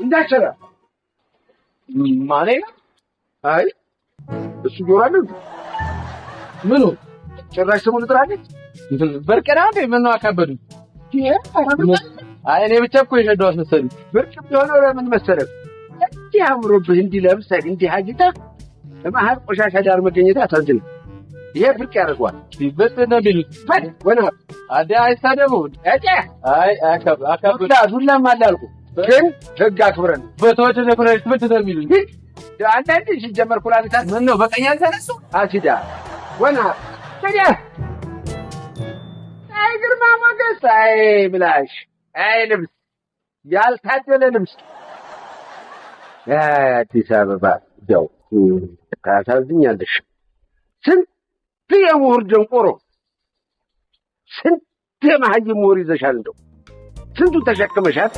እንዳይሰራ ማኔ አይ እሱ ጆራል ምኑ ጭራሽ ስሙን ጥራለች በርቀና እንደ ምን አካበዱ አይ እኔ ብቻ እኮ የሸደዋት መሰለኝ ብርቅ ቢሆን ምን መሰለህ እንዲህ አምሮብህ እንዲህ ለብሰህ እንዲህ አጊጠህ ለማህር ቆሻሻ ዳር መገኘት አሳዝን ይሄ ብርቅ ያደርገዋል ይበተና ቢሉት ወና አዲ አይሳደቡ አይ አካበዱ ዱላም አላልኩ ግን ህግ አክብረን በተወደደ ኩራሽ ምንድነው የሚሉኝ አንዳንዴ ሲጀመር ኩራሊታት ምን ነው በቀኛ ተነሱ አሲዳ ወና ታዲያ አይ ግርማ ሞገስ አይ ብላሽ አይ ልብስ ያልታደለ ልብስ አዲስ አበባ ያው ታሳዝኛለሽ ስንት የምሁር ደንቆሮ ስንት የመሀይም ምሁር ይዘሻል እንደው ስንቱ ተሸክመሻል